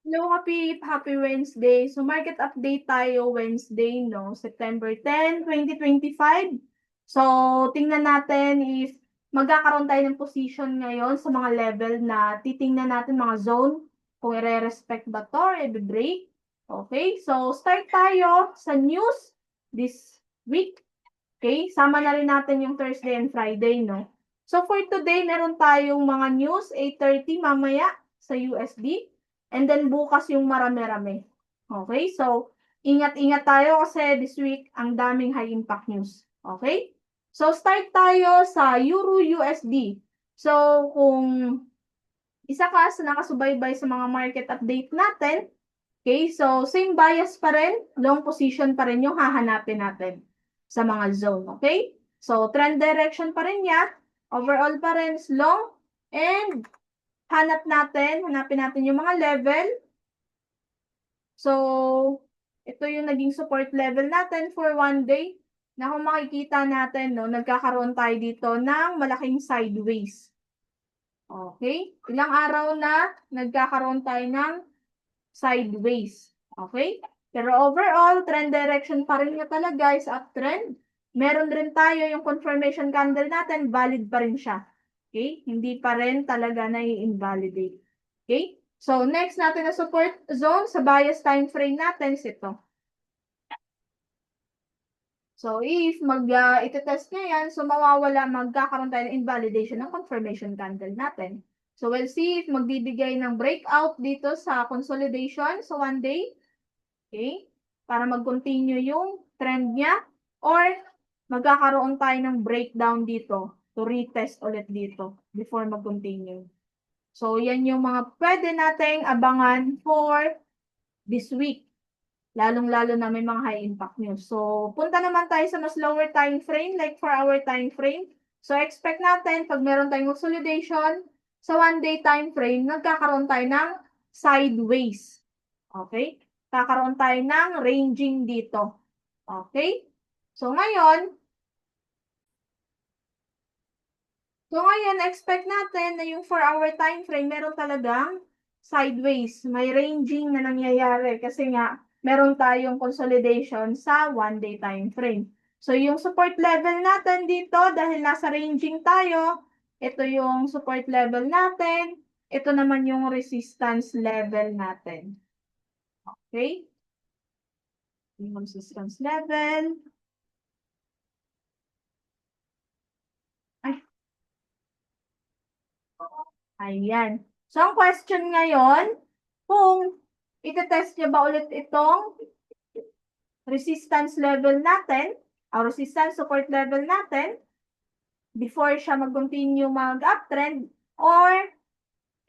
Hello, happy Wednesday. So market update tayo Wednesday, no? September 10, 2025. So tingnan natin if magkakaroon tayo ng position ngayon sa mga level na titingnan natin mga zone, kung i-respect ba to or i-break. Okay, so start tayo sa news this week. Okay, sama na rin natin yung Thursday and Friday, no? So for today, meron tayong mga news, 8:30 mamaya sa USD. And then bukas yung marami-rami. Okay? So, ingat-ingat tayo kasi this week ang daming high impact news. Okay? So, start tayo sa Euro USD. So, kung isa ka sa nakasubaybay sa mga market update natin, okay? So, same bias pa rin, long position pa rin yung hahanapin natin sa mga zone. Okay? So, trend direction pa rin niya. Overall pa rin is long. And hanapin natin yung mga level. So, ito yung naging support level natin for one day na kung makikita natin, no, nagkakaroon tayo dito ng malaking sideways. Okay? Ilang araw na nagkakaroon tayo ng sideways. Okay? Pero overall, trend direction pa rin niya talaga is uptrend. Meron rin tayo yung confirmation candle natin, valid pa rin siya. Okay? Hindi pa rin talaga na-invalidate. Okay? So, next natin na support zone sa bias time frame natin is ito. So, if iti-test niya yan, so mawawala, magkakaroon tayo ng invalidation ng confirmation candle natin. So, we'll see if magbibigay ng breakout dito sa consolidation sa one day. Okay? Para mag-continue yung trend niya. Or, magkakaroon tayo ng breakdown dito to retest ulit dito before mag-continue. So, yan yung mga pwede nating abangan for this week. Lalong-lalo na may mga high impact news. So, punta naman tayo sa mas lower time frame, like 4-hour time frame. So, expect natin, pag meron tayong consolidation, sa one-day time frame, nagkakaroon tayo ng sideways. Okay? Kakaroon tayo ng ranging dito. Okay? So, ngayon, expect natin na yung 4-hour time frame, meron talagang sideways. May ranging na nangyayari kasi nga, meron tayong consolidation sa one-day time frame. So, yung support level natin dito, dahil nasa ranging tayo, ito yung support level natin. Ito naman yung resistance level natin. Okay? Yung resistance level. Ay. Ayan. So, ang question ngayon, kung iti-test niya ba ulit itong resistance level natin, o resistance support level natin, before siya mag-continue mag-uptrend, or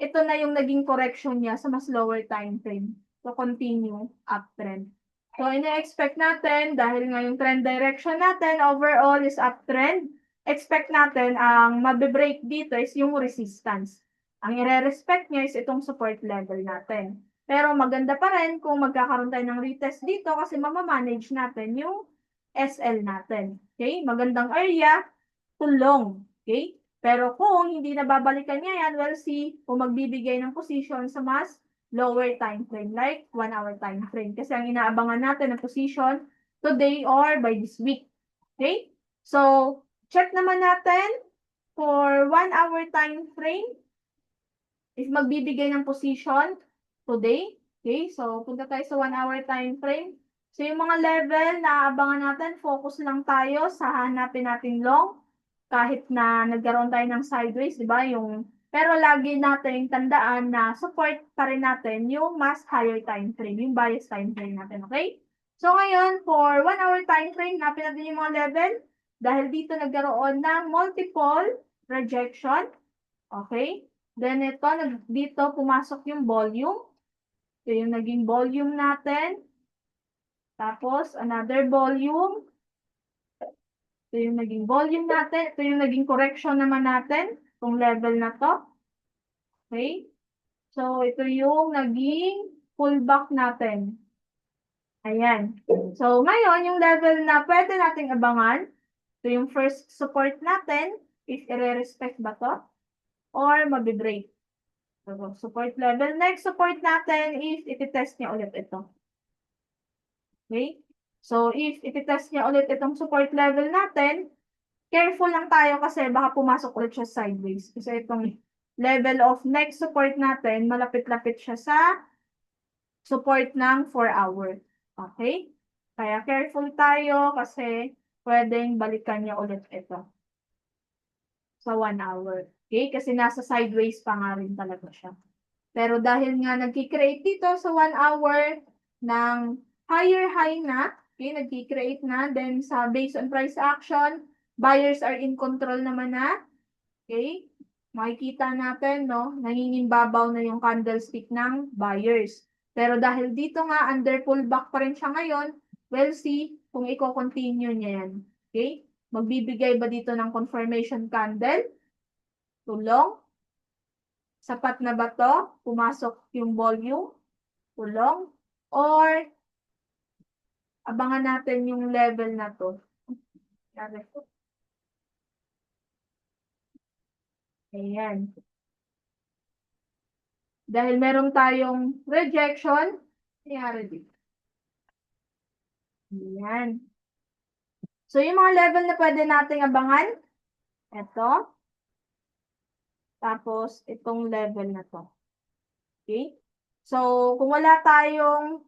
ito na yung naging correction niya sa mas lower time frame to continue uptrend. So, ina-expect natin, dahil nga yung trend direction natin overall is uptrend, expect natin ang mabe-break dito is yung resistance. Ang i-respect niya is itong support level natin. Pero maganda pa rin kung magkakaroon tayo ng retest dito kasi mamamanage natin yung SL natin. Okay? Magandang area to long. Okay? Pero kung hindi nababalikan niya yan, we'll see kung magbibigay ng position sa mas lower time frame, like 1-hour time frame. Kasi ang inaabangan natin ng position today or by this week. Okay? So, check naman natin for 1-hour time frame if magbibigay ng position today. Okay? So, punta tayo sa 1-hour time frame. So, yung mga level na aabangan natin, focus lang tayo sa hanapin natin long kahit na nagkaroon tayo ng sideways, di ba? Pero lagi natin tandaan na support pa rin natin yung mas higher time frame, yung bias time frame natin, okay? So ngayon, for 1-hour time frame, napin natin yung mga level dahil dito nagkaroon ng multiple rejection, okay? Then ito, dito pumasok yung volume. Ito yung naging volume natin. Tapos, another volume. Ito yung naging volume natin. Ito yung naging correction naman natin. Itong level na to. Okay? So, ito yung naging pullback natin. Ayan. So, ngayon, yung level na pwede nating abangan, ito yung first support natin, if i-respect ba to, or mabibreak. Support level. Next support natin is iti-test niya ulit ito. Okay? So, if iti-test niya ulit itong support level natin, careful lang tayo kasi baka pumasok ulit siya sideways. Kasi itong level of next support natin, malapit-lapit siya sa support ng 4 hour. Okay? Kaya careful tayo kasi pwedeng balikan niya ulit ito sa 1 hour. Okay? Kasi nasa sideways pa nga rin talaga siya. Pero dahil nga nagki-create dito sa 1 hour ng higher high na, okay, nagki-create na, then sa based on price action, buyers are in control naman na, okay? Makikita natin, no, nangingimbabaw na yung candlestick ng buyers. Pero dahil dito nga, under pullback pa rin siya ngayon, we'll see kung i-continue niya yan. Okay? Magbibigay ba dito ng confirmation candle? Tulong? Sapat na ba to? Pumasok yung volume? Tulong? Or abangan natin yung level na to? Ayan. Dahil meron tayong rejection, nangyari dito. Ayan. So, yung mga level na pwede nating abangan, ito. Tapos, itong level na to. Okay? So, kung wala tayong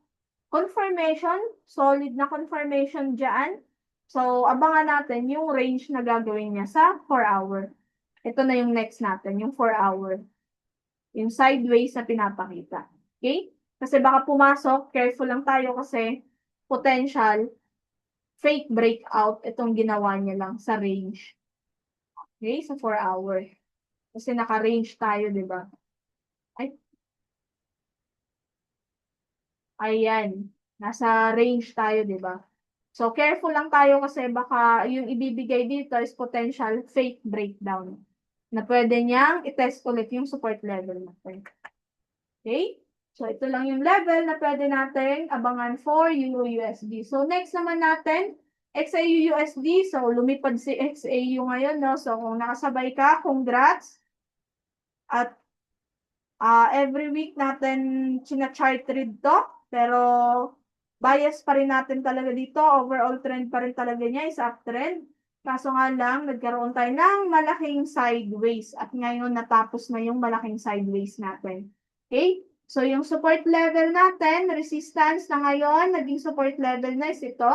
confirmation, solid na confirmation dyan, so, abangan natin yung range na gagawin niya sa 4 hour. Ito na yung next natin, yung 4 hour. Yung sideways na pinapakita. Okay? Kasi baka pumasok, careful lang tayo kasi potential fake breakout itong ginawa niya lang sa range. Okay? Sa 4 hour. Kasi naka-range tayo, di ba? Ay, ayan. Nasa range tayo, di ba? So, careful lang tayo kasi baka yung ibibigay dito is potential fake breakdown na pwede niyang i-test ulit yung support level natin. Okay? So, ito lang yung level na pwede natin abangan for Euro-USD. So, next naman natin, XAU-USD. So, lumipad si XAU ngayon, no? So, kung nakasabay ka, congrats. At every week natin china-chart read to. Pero, bias pa rin natin talaga dito. Overall trend pa rin talaga niya is uptrend. Kaso nga lang, nagkaroon tayo ng malaking sideways. At ngayon, natapos na yung malaking sideways natin. Okay? So, yung support level natin, resistance na ngayon, naging support level na is ito.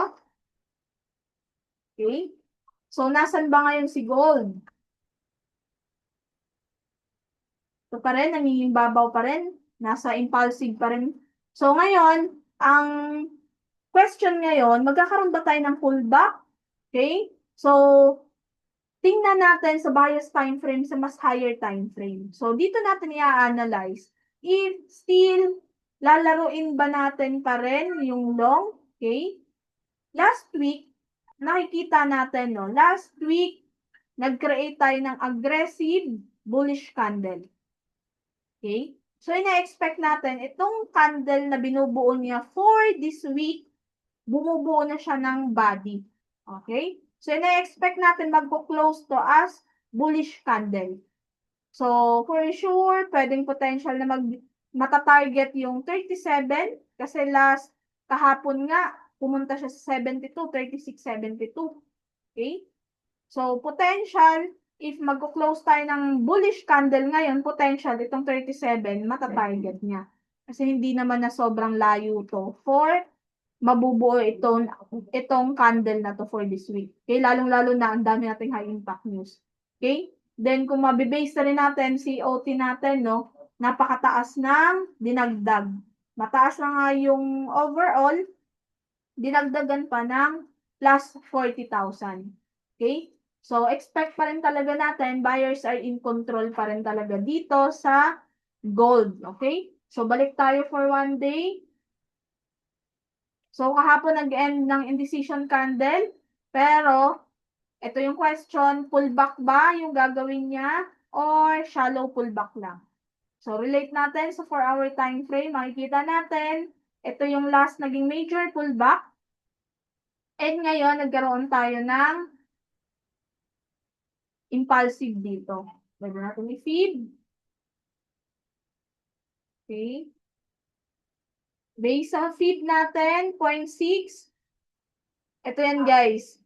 Okay? So, nasan ba ngayon si gold? Ito pa rin, nangingibabaw pa rin. Nasa impulsive pa rin. So, ngayon, ang question ngayon, magkakaroon ba tayo ng pullback? Okay? So, tingnan natin sa bias time frame sa mas higher time frame. So, dito natin i-analyze if still lalaruin ba natin pa rin yung long, okay? Last week, nakikita natin, no? Last week, nag-create tayo ng aggressive bullish candle. Okay? So, ina-expect natin, itong candle na binubuo niya for this week, bumubuo na siya ng body. Okay? So, ina-expect natin magpo-close to as bullish candle. So, for sure, pwedeng potential na mata-target yung 37 kasi last kahapon nga, pumunta siya sa 72, 36, 72. Okay? So, potential, if magko-close tayo ng bullish candle ngayon, potential itong 37, mata-target niya. Kasi hindi naman na sobrang layo to for mabubuo itong candle na to for this week. Okay? Lalong-lalo na ang dami nating high impact news. Okay? Then, kung mabibase na rin natin, COT natin, no? Napakataas ng dinagdag. Mataas na nga yung overall, dinagdagan pa ng plus 40,000. Okay? So, expect pa rin talaga natin, buyers are in control pa rin talaga dito sa gold. Okay? So, balik tayo for 1 day. So, kahapon nag-end ng indecision candle, pero ito yung question, pullback ba yung gagawin niya or shallow pullback lang? So, relate natin sa 4-hour time frame, makikita natin, ito yung last naging major pullback. And ngayon, nagkaroon tayo ng impulsive dito. Pwede natin i-feed. Okay? Base sa feed natin, 0.6. Ito yan, guys.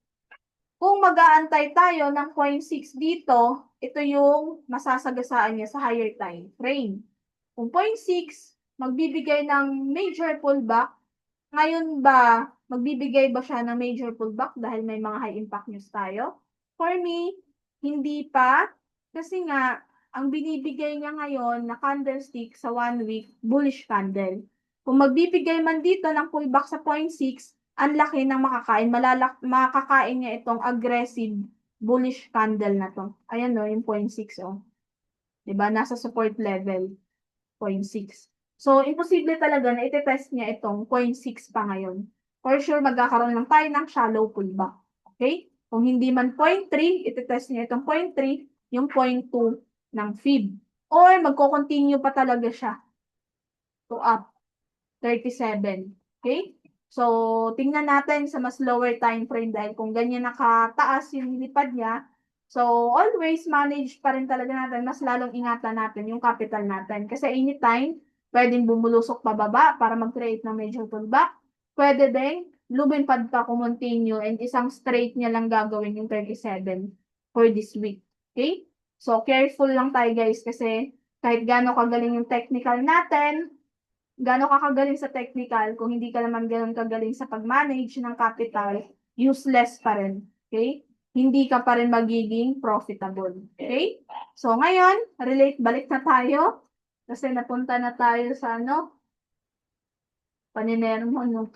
Kung mag-aantay tayo ng 0.6 dito, ito yung masasagasaan niya sa higher time frame. Kung 0.6, magbibigay ng major pullback. Ngayon ba, magbibigay ba siya ng major pullback dahil may mga high impact news tayo? For me, hindi pa. Kasi nga, ang binibigay niya ngayon na candlestick sa 1 week, bullish candle. Kung magbibigay man dito ng pullback sa 0.6, ang laki ng makakain. Makakain niya itong aggressive bullish candle na to. Ayan o, yung 0.6 o. Diba? Nasa support level, 0.6. So, imposible talaga na iti-test niya itong 0.6 pa ngayon. For sure, magkakaroon lang tayo ng shallow pullback. Okay? Kung hindi man 0.3, iti-test niya itong 0.3, yung 0.2 ng fib. Or magko-continue pa talaga siya to up 37. Okay? So, tingnan natin sa mas lower time frame dahil kung ganyan nakataas yung lipad niya, so always manage pa rin talaga natin, mas lalong ingatan natin yung capital natin. Kasi anytime, pwedeng bumulusok pababa para mag-create ng major pullback. Pwede din, lumipad pa kung continue and isang straight niya lang gagawin yung 37 for this week. Okay? So, careful lang tayo guys kasi kahit gaano kagaling yung technical natin, gaano ka kagaling sa technical, kung hindi ka naman ganoon kagaling sa pag-manage ng capital, useless pa rin. Okay? Hindi ka pa rin magiging profitable. Okay? So, ngayon, balik na tayo. Kasi napunta na tayo sa paninermo, no?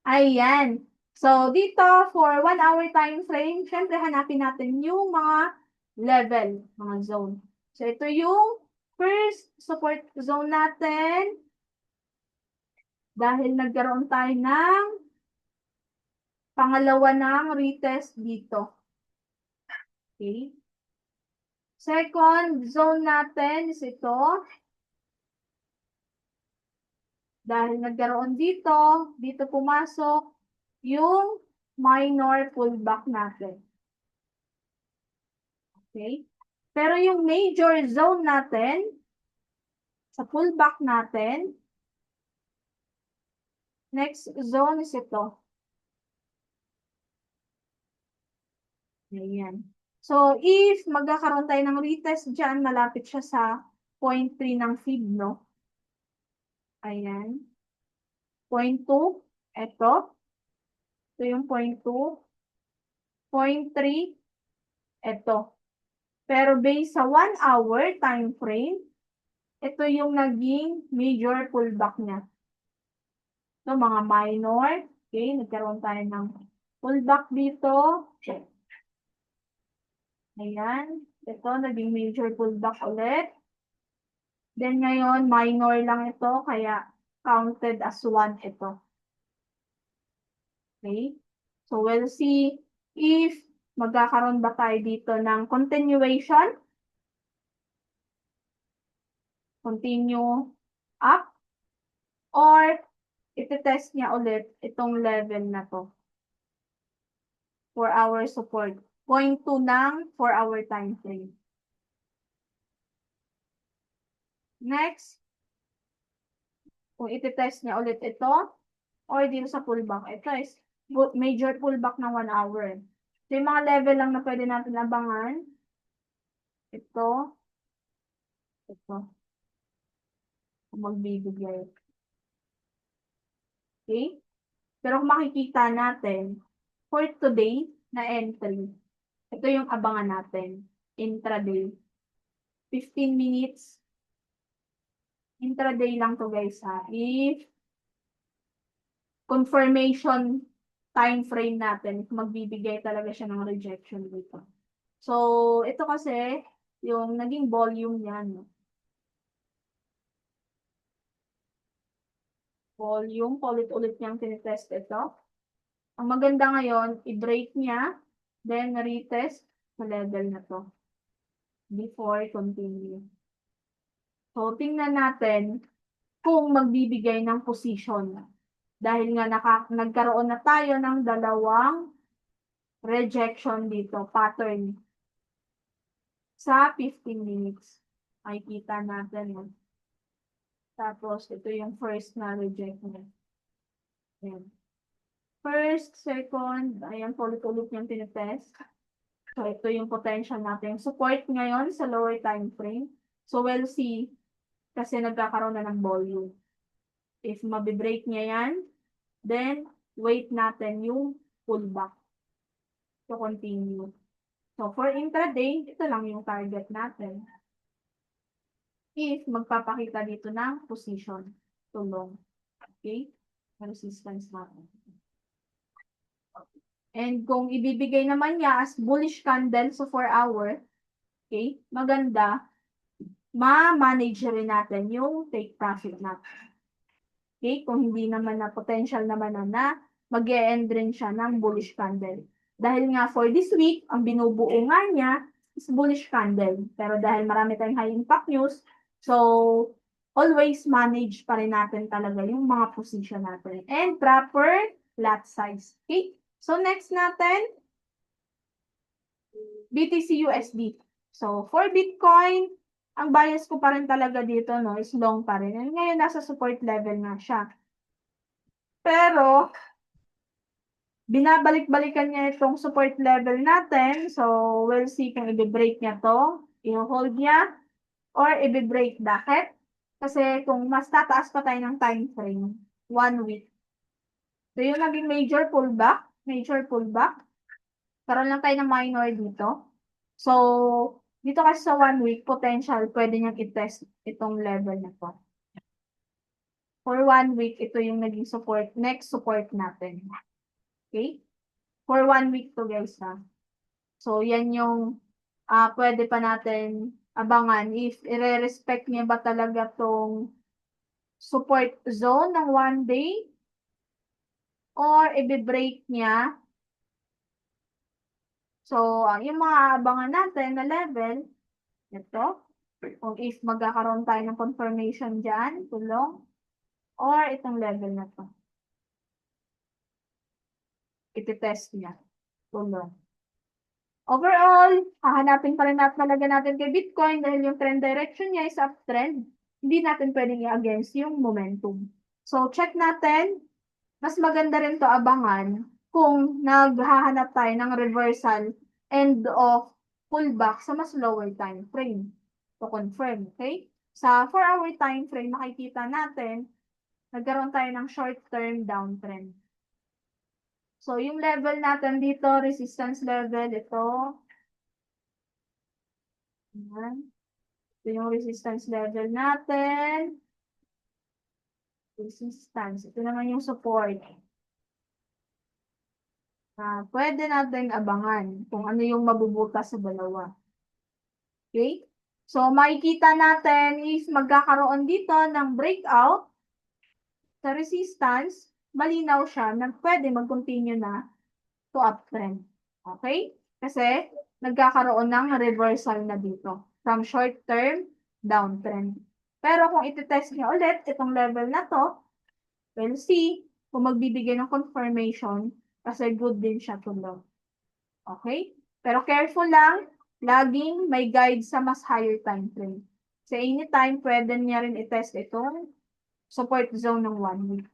Ayan. So, dito, for 1 hour time frame, syempre hanapin natin yung mga level, mga zone. So, ito yung first support zone natin. Dahil nagkaroon tayo ng pangalawa ng retest dito. Okay. Second zone natin is ito. Dahil nagkaroon dito pumasok yung minor pullback natin. Okay. Pero yung major zone natin, sa pullback natin, next zone is ito. Ayan. So, if magkakaroon tayo ng retest dyan, malapit siya sa 0.3 ng fib, no? Ayan. 0.2. Ito. Ito yung 0.2. 0.3. Ito. Pero based sa 1 hour time frame, ito yung naging major pullback niya. So, mga minor. Okay, nagkaroon tayo ng pullback dito. Ayan. Ito, naging major pullback ulit. Then ngayon, minor lang ito, kaya counted as 1 ito. Okay? So, we'll see if magkakaroon ba tayo dito ng continuation. Continue up. Or, iti-test niya ulit itong level na to. 4 hour support. 0.2 ng 4 hour time frame. Next, kung iti-test niya ulit ito, or dito sa pullback, ito is major pullback ng 1 hour. So, yung mga level lang na pwede natin abangan, ito, kung magbibigay. Okay? Pero kung makikita natin, for today na entry, ito yung abangan natin, intraday. 15 minutes, intraday lang to guys ha. If confirmation time frame natin, magbibigay talaga siya ng rejection dito. So, ito kasi, yung naging volume niya, no? Volume, ulit-ulit niyang tinitest ito. Ang maganda ngayon, i-break niya, then retest sa level na to. Before continue. So, tingnan natin kung magbibigay ng position. Dahil nga nagkaroon na tayo ng dalawang rejection dito, pattern. Sa 15 minutes. Makikita natin. Tapos, ito yung first na reject niya. Ayan. First, second, ayan, ulit-ulit yung tinitest. So, ito yung potential natin. Support ngayon sa lower time frame. So, we'll see kasi nagkakaroon na ng volume. If mabibreak niya yan, then wait natin yung pullback to continue. So, for intraday, ito lang yung target natin. If magpapakita dito ng position to long. Okay? Resistance natin. And kung ibibigay naman niya as bullish candle so 4 hour, okay, maganda, ma-manage rin natin yung take profit natin. Okay, kung hindi naman na potential naman na mag-e-end rin siya ng bullish candle. Dahil nga for this week, ang binubuo nga niya is bullish candle. Pero dahil marami tayong high impact news, so always manage pa rin natin talaga yung mga position natin. And proper lot size. Okay? So next natin, BTC USD. So for Bitcoin, ang bias ko pa rin talaga dito, no, is long pa rin. And ngayon, nasa support level na siya. Pero, binabalik-balikan niya itong support level natin. So, we'll see kung i-break niya to, i-hold niya, or i-break. Bakit? Kasi kung mas tataas pa tayo ng time frame, 1 week. So, yung naging major pullback, karoon lang tayo ng minor dito. So, dito kasi sa 1 week, potential, pwede niyang i-test itong level na to. For 1 week, ito yung naging support, next support natin. Okay? For 1 week to guys ha. So, yan yung pwede pa natin abangan if i-respect niya ba talaga tong support zone ng 1 day or i-break niya. So, yung mga abangan natin na level, ito, kung if magkakaroon tayo ng confirmation dyan, tulong, or itong level na to. Iti-test niya, tulong. Overall, hahanapin pa rin talaga natin kay Bitcoin dahil yung trend direction niya is uptrend. Hindi natin pwedeng i-against yung momentum. So, check natin. Mas maganda rin to abangan kung naghahanap tayo ng reversal and of pullback sa mas lower time frame to confirm. Okay? Sa 4-hour time frame, makikita natin, nagkaroon tayo ng short-term downtrend. So, yung level natin dito, resistance level, ito. Ayan. Ito yung resistance level natin. Resistance. Ito naman yung support. Pwede natin abangan kung ano yung mabubutas sa dalawa. Okay? So, makikita natin if magkakaroon dito ng breakout sa resistance, malinaw siya na pwede mag-continue na to uptrend. Okay? Kasi nagkakaroon ng reversal na dito from short-term downtrend. Pero kung iti-test niya ulit itong level na to, we'll see kung magbibigay ng confirmation kasi good din siya to long. Okay? Pero careful lang, laging may guide sa mas higher time frame. Sa anytime, pwede niya rin i-test itong support zone ng 1 week.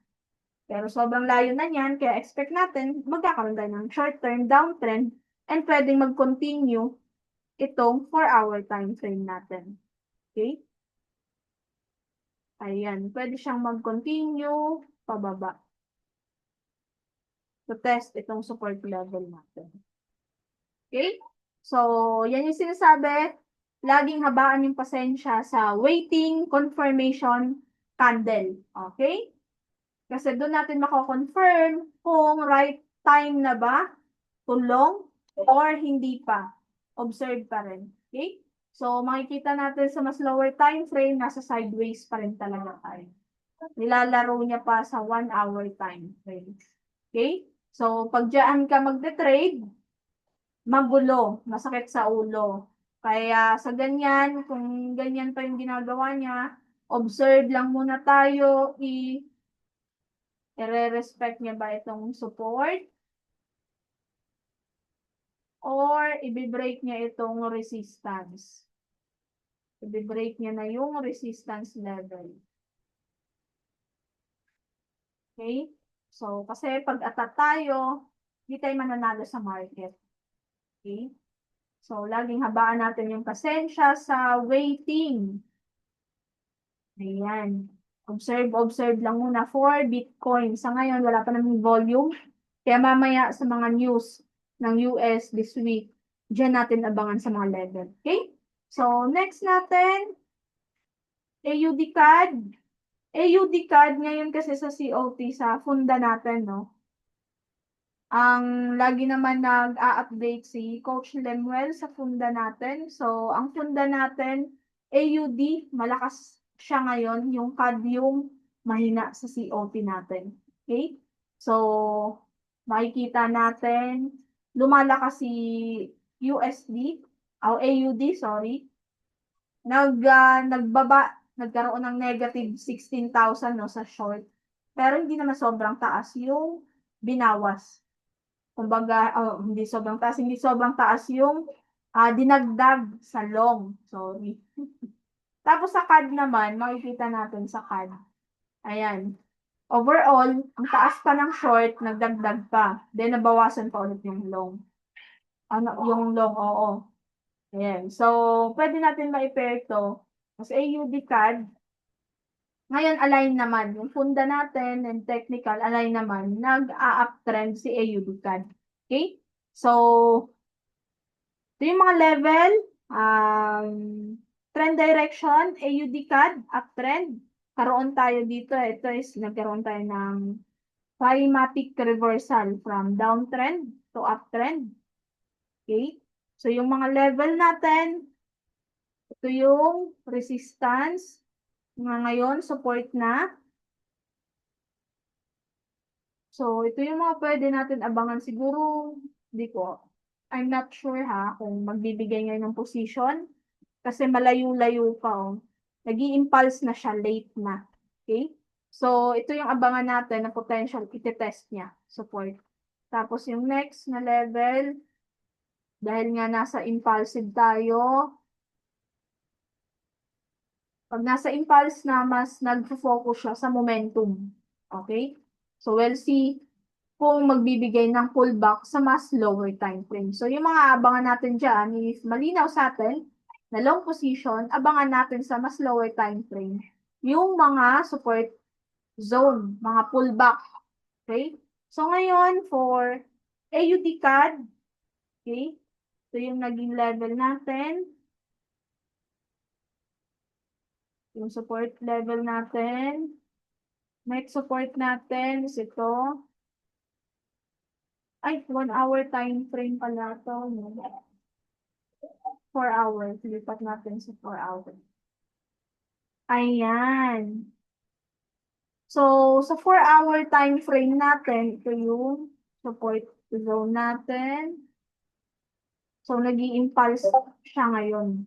Pero sobrang layo na niyan, kaya expect natin magkakaroon tayo ng short-term downtrend and pwedeng mag-continue itong 4-hour time frame natin. Okay? Ayan, pwede siyang mag-continue pababa to test itong support level natin. Okay? So, yan yung sinasabi, laging habaan yung pasensya sa waiting confirmation candle. Okay? Kasi doon natin mako-confirm kung right time na ba to long or hindi pa. Observe pa rin. Okay? So, makikita natin sa mas lower time frame, nasa sideways pa rin talaga tayo. Nilalaro niya pa sa 1-hour time frame. Okay? So, pag dyan ka magde-trade, magulo, masakit sa ulo. Kaya sa ganyan, kung ganyan pa yung ginagawa niya, observe lang muna tayo, i-respect niya ba itong support? Or i-break niya itong resistance? I-break niya na yung resistance level. Okay? So, kasi pag atat tayo, hindi tayo mananalo sa market. Okay? So, laging habaan natin yung pasensya sa waiting. Ayan. Observe lang muna for Bitcoin. Sa ngayon, wala pa namang volume. Kaya mamaya sa mga news ng US this week, dyan natin abangan sa mga level. Okay? So, next natin, AUD CAD. AUD CAD ngayon kasi sa COT, sa funda natin, no? Ang lagi naman nag-a-update si Coach Lemuel sa funda natin. So, ang funda natin, AUD, malakas siya ngayon. Yung CAD yung mahina sa COT natin. Okay? So, makikita natin, lumalakas si USD, o AUD, sorry. Nagkaroon ng negative 16,000 no, sa short. Pero hindi naman sobrang taas yung binawas. Kumbaga, hindi sobrang taas yung dinagdag sa long. Sorry. Tapos sa CAD naman, makikita natin sa CAD. Ayan. Overall, ang taas pa ng short, nagdagdag pa. Then, nabawasan pa ulit yung long. Yung long, oo. Ayan. So, pwede natin ma-pair to. Kasi AUD CAD, ngayon align naman. Yung funda natin and technical, align naman. Nag-a-uptrend si AUD CAD. Okay? So, ito yung mga level. Trend direction, AUD CAD, uptrend. Karoon tayo dito. Ito is nagkaroon tayo ng climatic reversal from downtrend to uptrend. Okay? So, yung mga level natin, ito yung resistance. Ngayon, support na. So, ito yung mga pwede natin abangan. Siguro, I'm not sure ha, kung magbibigay ngayon ng position. Kasi malayo-layo pa, oh. Nag-i-impulse na siya, late na. Okay? So, ito yung abangan natin na potential iti-test niya, support. Tapos yung next na level, dahil nga nasa impulsive tayo, pag nasa impulse na, mas nag-focus siya sa momentum. Okay? So, we'll see kung magbibigay ng pullback sa mas lower time frame. So, yung mga abangan natin dyan, if malinaw sa atin na long position, abangan natin sa mas lower time frame yung mga support zone, mga pullback. Okay? So, ngayon, for AUD CAD, okay, ito yung naging level natin. Yung support level natin. Next support natin is ito. Ay, 1 hour time frame pala ito. 4 hours. Lipat natin sa 4 hours. Ayan. So, sa 4-hour time frame natin, ito yung support zone natin. So, nag-i-impulse siya ngayon.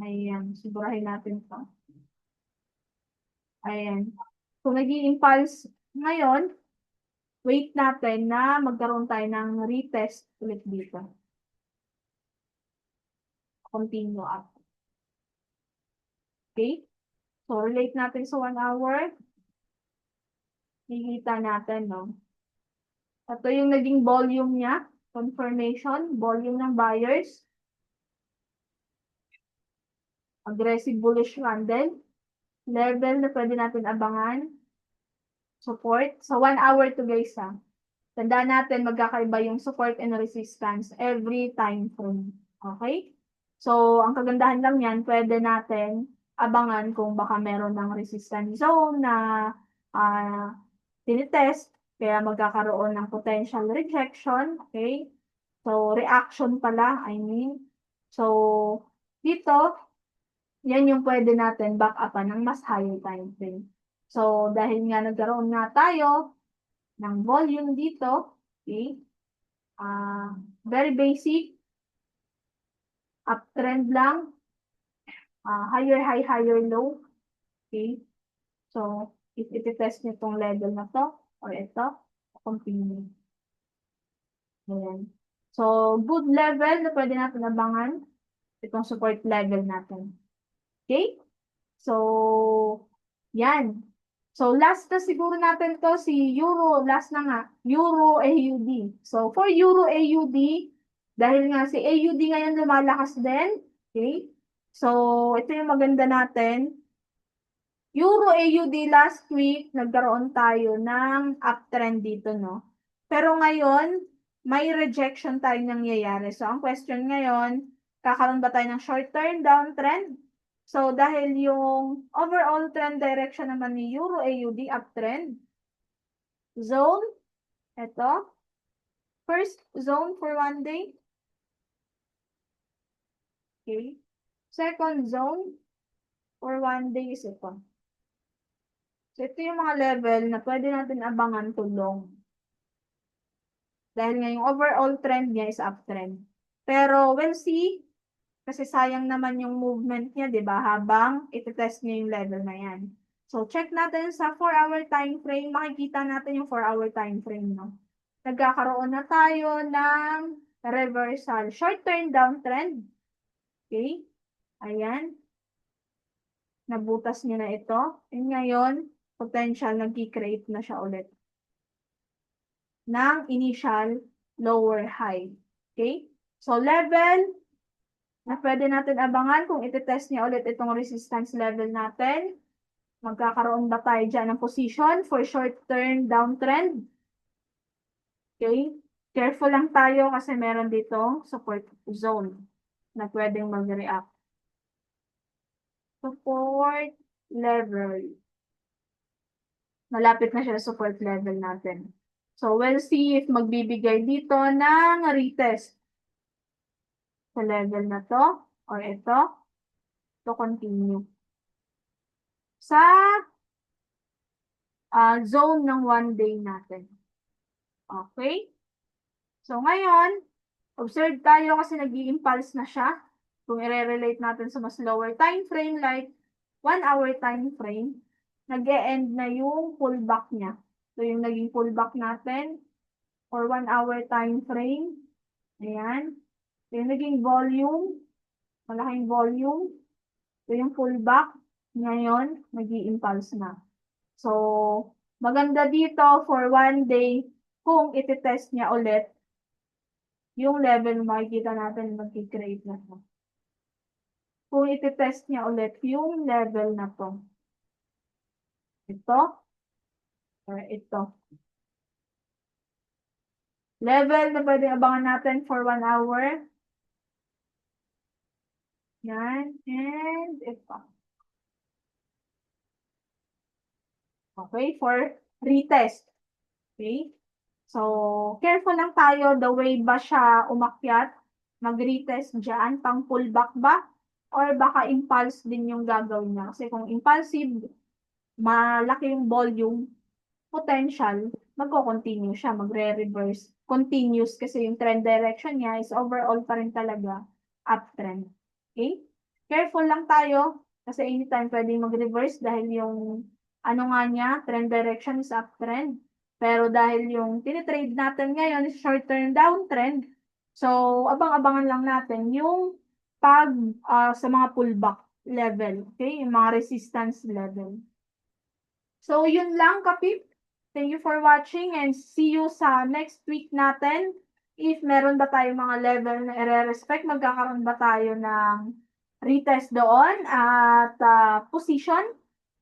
Ayan. Sigurahin natin ito. Ayan. So, nag-i-impulse ngayon. Wait natin na magkaroon tayo ng retest ulit dito. Continue up. Okay? So, relate natin sa 1 hour. Nakikita natin, no? Ito yung naging volume niya. Confirmation, volume ng buyers. Aggressive bullish candle. Level na pwede natin abangan. Support. So, 1 hour to guys, ha. Tandaan natin, magkakaiba yung support and resistance every time frame. Okay? So, ang kagandahan lang yan, pwede natin abangan kung baka meron ng resistance zone na tinitest, kaya magkakaroon ng potential rejection. Okay? So, reaction pala, I mean. So, dito, yan yung pwede natin back upan ng mas higher time frame. So, dahil nga nagkaroon nga tayo ng volume dito, okay, very basic, uptrend lang, higher high, higher low, okay. So, if iti-test nyo itong level na to, or ito, continue. Ayan. So, good level na pwede natin abangan, itong support level natin. Okay? So, yan. So, last na siguro natin to si Euro, last na nga, Euro AUD. So, for Euro AUD, dahil nga si AUD ngayon lumalakas din, okay? So, ito yung maganda natin. Euro AUD last week, nagkaroon tayo ng uptrend dito, no? Pero ngayon, may rejection tayo nangyayari. So, ang question ngayon, kakaroon ba tayo ng short-term downtrend? So, dahil yung overall trend direction naman ni Euro AUD uptrend, zone, ito, first zone for 1 day. Okay. Second zone for 1 day is ito. So, ito yung mga level na pwede natin abangan to long. Dahil nga yung overall trend niya is uptrend. Pero we'll see, kasi sayang naman yung movement niya, di ba? Habang iti-test niya yung level na yan. So, check natin sa 4-hour time frame. Makikita natin yung 4-hour time frame, no? Nagkakaroon na tayo ng reversal. Short-term downtrend. Okay? Ayan. Nabutas niya na ito. And ngayon, potential, nag-create na siya ulit ng initial lower high. Okay? So, level na pwede natin abangan kung iti-test niya ulit itong resistance level natin. Magkakaroon ba tayo dyan ng position for short-term downtrend? Okay? Careful lang tayo kasi meron dito support zone na pwedeng mag-react. Support level. Malapit na siya sa support level natin. So, we'll see if magbibigay dito ng retest sa level na to or ito to continue. Sa zone ng 1 day natin. Okay? So, ngayon, observe tayo kasi nag-i-impulse na siya. Kung i-relate natin sa mas lower time frame like 1-hour time frame, nag-e-end na yung pullback niya. So, yung naging pullback natin for 1-hour time frame. Ayan. So, yung naging volume, malaking volume. So, yung pullback, ngayon, nag-i-impulse na. So, maganda dito for 1 day kung iti-test niya ulit yung level, makikita natin mag-create na to. Kung iti-test niya ulit yung level na to. Ito or ito. Level na pwede abangan natin for 1 hour. Yan. And ito. Okay, for retest. Okay? So, careful lang tayo the way ba siya umakyat, mag-retest dyan, pang pullback ba? Or baka impulse din yung gagawin niya. Kasi kung impulsive, malaki yung volume, potential, magko-continue siya, magre-reverse. Continuous kasi yung trend direction niya is overall pa rin talaga uptrend. Okay? Careful lang tayo kasi anytime pwedeng mag-reverse dahil yung ano nga niya, trend direction is uptrend. Pero dahil yung tinitrade natin ngayon is short-term downtrend, so abang-abangan lang natin yung pag sa mga pullback level, okay? Yung mga resistance level. So, yun lang, kapip. Thank you for watching and see you sa next week natin. If meron ba tayo mga level na i-respect, magkakaroon ba tayo ng retest doon at position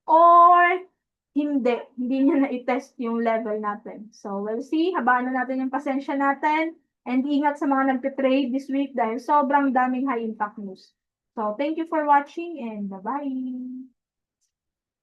or hindi niya na-test yung level natin. So, we'll see. Habaan na natin yung pasensya natin and ingat sa mga nagtitrade this week dahil sobrang daming high impact news. So, thank you for watching and bye-bye!